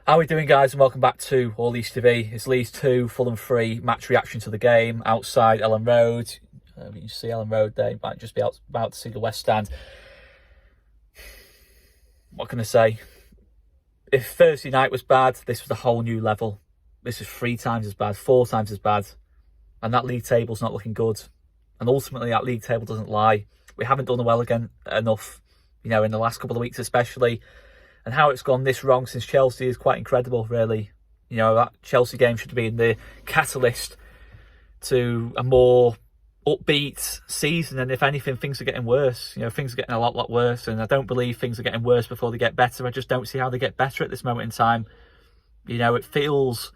How are we doing, guys, and welcome back to All Leeds TV. It's Leeds 2, Fulham 3, match reaction to the game outside Ellen Road. You can see Ellen Road there, you might just be about to see the West Stand. What can I say? If Thursday night was bad, this was a whole new level. This is 3 times as bad, 4 times as bad. And that league table's not looking good. And ultimately, that league table doesn't lie. We haven't done well enough, in the last couple of weeks especially. And how it's gone this wrong since Chelsea is quite incredible, really. That Chelsea game should have been the catalyst to a more upbeat season. And if anything, things are getting worse. Things are getting a lot worse. And I don't believe things are getting worse before they get better. I just don't see how they get better at this moment in time. It feels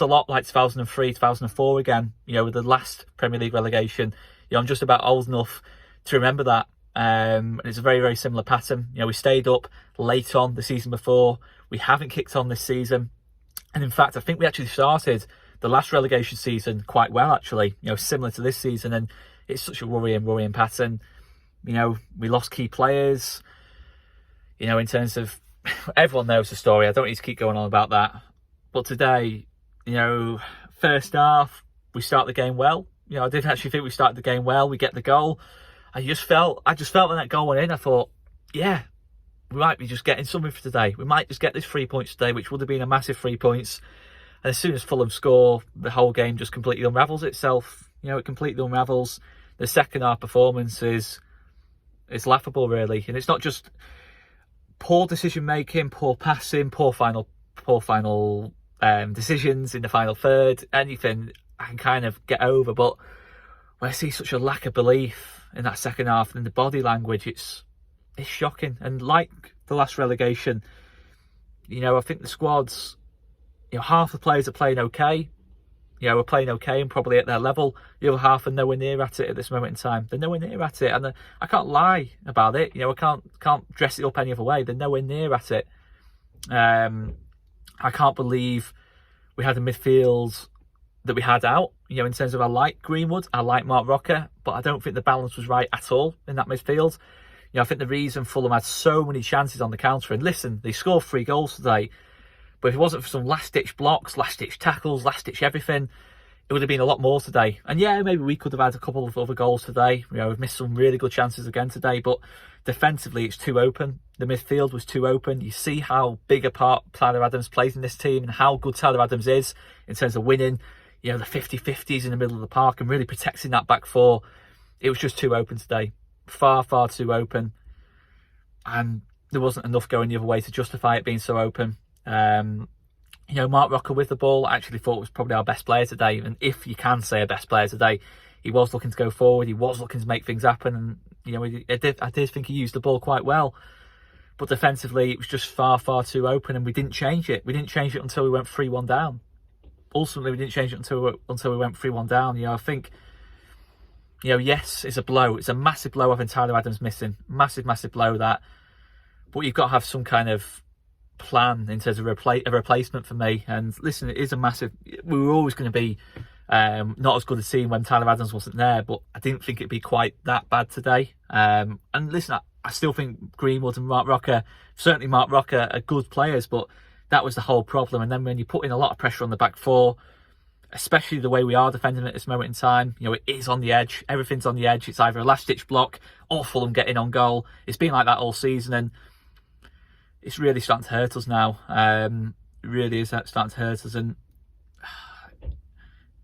a lot like 2003, 2004 again, with the last Premier League relegation. I'm just about old enough to remember that. And it's a very, very similar pattern. We stayed up late on the season before. We haven't kicked on this season. And in fact, I think we actually started the last relegation season quite well, actually, similar to this season. And it's such a worrying pattern. We lost key players, in terms of, everyone knows the story. I don't need to keep going on about that. But today, first half, we start the game well. I did actually think we started the game well. We get the goal. I just felt when that goal went in, I thought, yeah, we might be just getting something for today. We might just get this 3 points today, which would have been a massive 3 points. And as soon as Fulham score, the whole game just completely unravels itself. It completely unravels. The second half performance is laughable, really. And it's not just poor decision making, poor passing, poor final decisions in the final third. Anything I can kind of get over, but when I see such a lack of belief in that second half and the body language, it's shocking. And like the last relegation, I think the squad's, half the players are playing okay. Are playing okay and probably at their level. The other half are nowhere near at it at this moment in time. They're nowhere near at it, and I can't lie about it. I can't dress it up any other way. They're nowhere near at it. I can't believe we had a midfield that we had out, in terms of I like Greenwood, I like Mark Rocker, but I don't think the balance was right at all in that midfield. I think the reason Fulham had so many chances on the counter, and listen, they scored 3 goals today, but if it wasn't for some last-ditch blocks, last-ditch tackles, last-ditch everything, it would have been a lot more today. And yeah, maybe we could have had a couple of other goals today. We've missed some really good chances again today, but defensively it's too open. The midfield was too open. You see how big a part Tyler Adams plays in this team and how good Tyler Adams is in terms of winning, the 50-50s in the middle of the park and really protecting that back four. It was just too open today. Far, far too open. And there wasn't enough going the other way to justify it being so open. Mark Rocker with the ball, I actually thought was probably our best player today. And if you can say a best player today, he was looking to go forward. He was looking to make things happen. And, I did think he used the ball quite well. But defensively, it was just far, far too open. And we didn't change it. We didn't change it until we went 3-1 down. Ultimately, we didn't change it until we went 3-1 down. I think, yes, it's a blow. It's a massive blow having Tyler Adams missing. Massive, massive blow that. But you've got to have some kind of plan in terms of a replacement for me. And listen, it is a massive... We were always going to be not as good a team when Tyler Adams wasn't there, but I didn't think it'd be quite that bad today. And listen, I still think Greenwood and Mark Rocker, certainly Mark Rocker, are good players, but that was the whole problem. And then when you put in a lot of pressure on the back four, especially the way we are defending at this moment in time, it is on the edge. Everything's on the edge. It's either a last-ditch block or Fulham getting on goal. It's been like that all season, and it's really starting to hurt us now. It really is starting to hurt us, and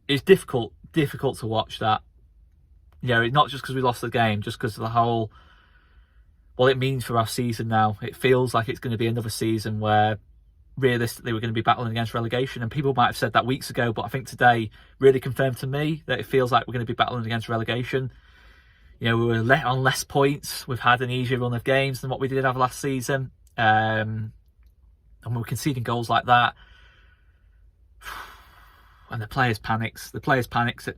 it's difficult to watch that. Not just because we lost the game, just because of the whole, what it means for our season now. It feels like it's going to be another season where realistically we're going to be battling against relegation, and people might have said that weeks ago, but I think today really confirmed to me that it feels like we're going to be battling against relegation. We were on less points. We've had an easier run of games than what we did have last season. And we're conceding goals like that, and the players panics at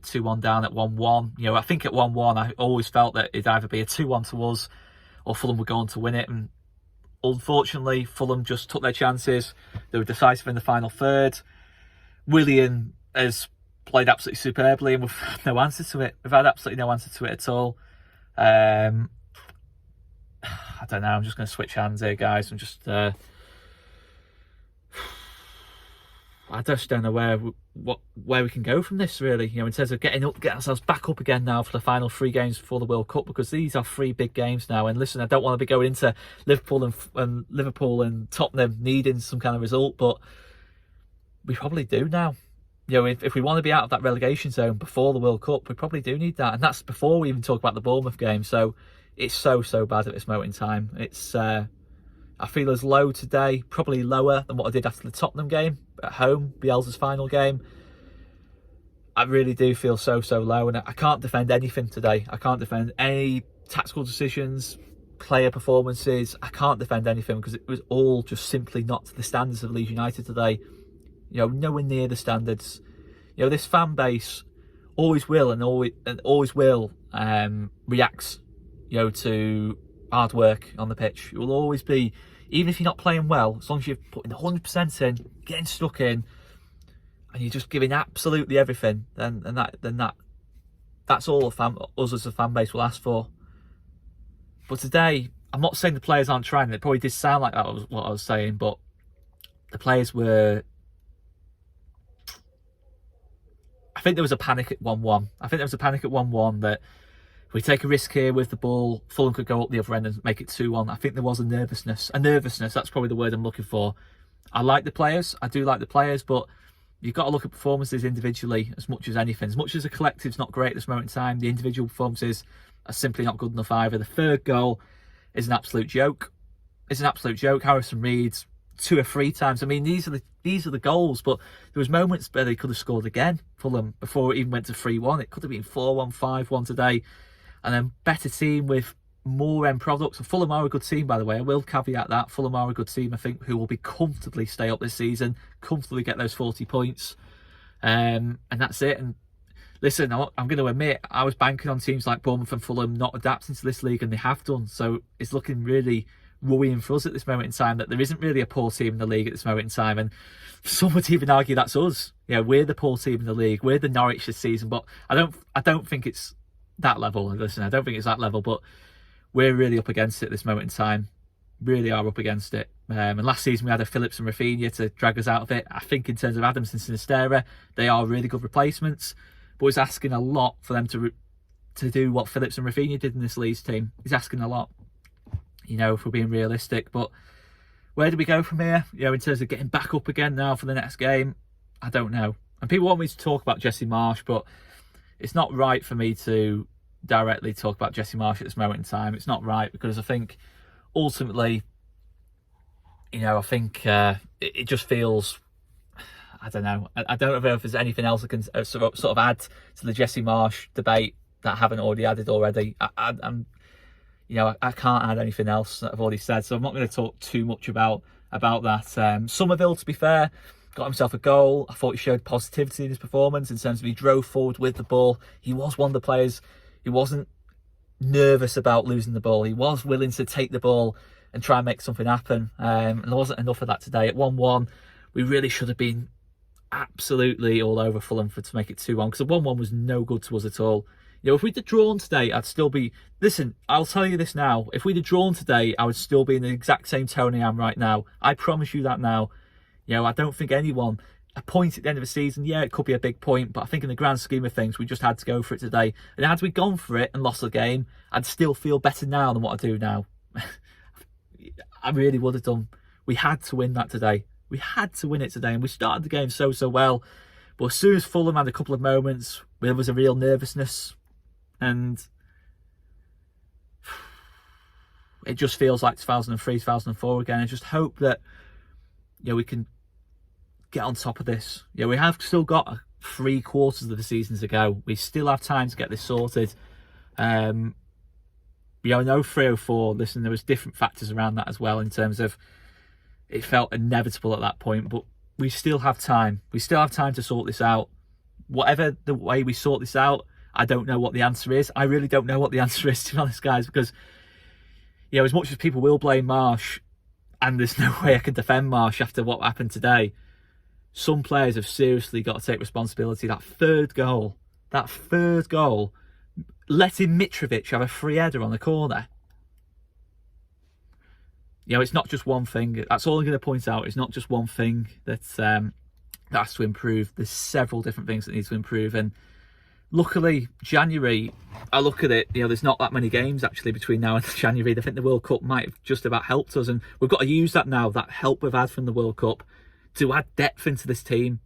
2-1 down, at 1-1. I think at 1-1 I always felt that it'd either be a 2-1 to us or Fulham were going to win it, and unfortunately Fulham just took their chances. They were decisive in the final third. Willian has played absolutely superbly, and we've had no answer to it. We've had absolutely no answer to it at all. I don't know, I'm just going to switch hands here, guys. I'm just I just don't know where we can go from this, really. You know, in terms of getting ourselves back up again now for the final 3 games before the World Cup, because these are 3 big games now. And listen, I don't want to be going into Liverpool and Tottenham needing some kind of result, but we probably do now. You know, if we want to be out of that relegation zone before the World Cup, we probably do need that, and that's before we even talk about the Bournemouth game. So it's so bad at this moment in time. It's I feel as low today, probably lower than what I did after the Tottenham game at home, Bielsa's final game. I really do feel so low, and I can't defend anything today. I can't defend any tactical decisions, player performances. I can't defend anything because it was all just simply not to the standards of Leeds United today. You know, nowhere near the standards. You know, this fan base always will and always will reacts, you know, to hard work on the pitch. It will always be, even if you're not playing well, as long as you're putting 100% in, getting stuck in, and you're just giving absolutely everything, then that's all us as a fan base will ask for. But today, I'm not saying the players aren't trying. It probably did sound like that was what I was saying, but the players were. I think there was a panic at 1-1. I think there was a panic at 1-1 that if we take a risk here with the ball, Fulham could go up the other end and make it 2-1. I think there was a nervousness. That's probably the word I'm looking for. I like the players. I do like the players, but you've got to look at performances individually as much as anything. As much as the collective's not great at this moment in time, the individual performances are simply not good enough either. The third goal is an absolute joke. It's an absolute joke. Harrison Reed's 2 or 3 times. I mean, these are the goals, but there was moments where they could have scored again, Fulham, before it even went to 3-1. It could have been 4-1, 5-1 today. And then better team with more end products. And Fulham are a good team, by the way. I will caveat that. Fulham are a good team, I think, who will be comfortably stay up this season, comfortably get those 40 points. And that's it. And listen, I'm going to admit, I was banking on teams like Bournemouth and Fulham not adapting to this league, and they have done. So it's looking really worrying for us at this moment in time that there isn't really a poor team in the league at this moment in time. And some would even argue that's us. You know, we're the poor team in the league. We're the Norwich this season. But I don't think it's that level. Listen, I don't think it's that level, but we're really up against it at this moment in time. Really are up against it. And last season we had a Phillips and Rafinha to drag us out of it. I think in terms of Adams and Sinisterra, they are really good replacements, but it's asking a lot for them to do what Phillips and Rafinha did in this Leeds team. He's asking a lot, you know, if we're being realistic. But where do we go from here? You know, in terms of getting back up again now for the next game, I don't know. And people want me to talk about Jesse Marsch, but it's not right for me to directly talk about Jesse Marsch at this moment in time. It's not right, because I think ultimately, you know, I think it just feels, I don't know. I don't know if there's anything else I can sort of add to the Jesse Marsch debate that I haven't already added already. I'm, you know, I can't add anything else that I've already said, so I'm not going to talk too much about that. Somerville, to be fair, got himself a goal. I thought he showed positivity in his performance in terms of he drove forward with the ball. He was one of the players who wasn't nervous about losing the ball. He was willing to take the ball and try and make something happen. And there wasn't enough of that today. At 1-1, we really should have been absolutely all over Fulham to make it 2-1, because the 1-1 was no good to us at all. You know, if we'd have drawn today, I'd still be... Listen, I'll tell you this now. If we'd have drawn today, I would still be in the exact same tone I am right now. I promise you that now. You know, I don't think anyone... A point at the end of the season, yeah, it could be a big point, but I think in the grand scheme of things, we just had to go for it today. And had we gone for it and lost the game, I'd still feel better now than what I do now. I really would have done. We had to win that today. We had to win it today, and we started the game so well. But as soon as Fulham had a couple of moments, there was a real nervousness, and it just feels like 2003, 2004 again. I just hope that, you know, we can get on top of this. Yeah, we have still got 3 quarters of the season to go. We still have time to get this sorted. You know, I know 304, listen, there was different factors around that as well, in terms of it felt inevitable at that point, but we still have time. We still have time to sort this out. Whatever the way we sort this out, I don't know what the answer is. I really don't know what the answer is, to be honest, guys, because, you know, as much as people will blame Marsch, and there's no way I can defend Marsch after what happened today, some players have seriously got to take responsibility. That third goal, letting Mitrovic have a free header on the corner. You know, it's not just one thing. That's all I'm going to point out. It's not just one thing that that has to improve. There's several different things that need to improve, and luckily January, I look at it, you know, there's not that many games actually between now and January. I think the World Cup might have just about helped us, and we've got to use that now, that help we've had from the World Cup, to add depth into this team.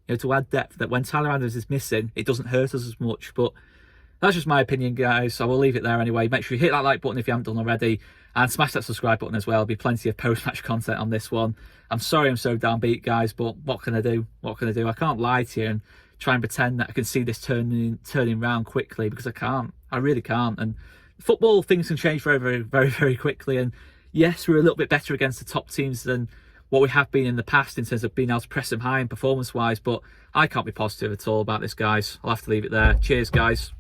You know, to add depth, that when Tyler Adams is missing, it doesn't hurt us as much. But that's just my opinion, guys, so I will leave it there anyway. Make sure you hit that like button if you haven't done already, and smash that subscribe button as well. There'll be plenty of post-match content on this one. I'm sorry I'm so downbeat, guys, but what can I do? What can I do? I can't lie to you and try and pretend that I can see this turning round quickly, because I can't. I really can't. And football, things can change very quickly. And yes, we're a little bit better against the top teams than what we have been in the past in terms of being able to press them high and performance-wise, but I can't be positive at all about this, guys. I'll have to leave it there. Cheers, guys.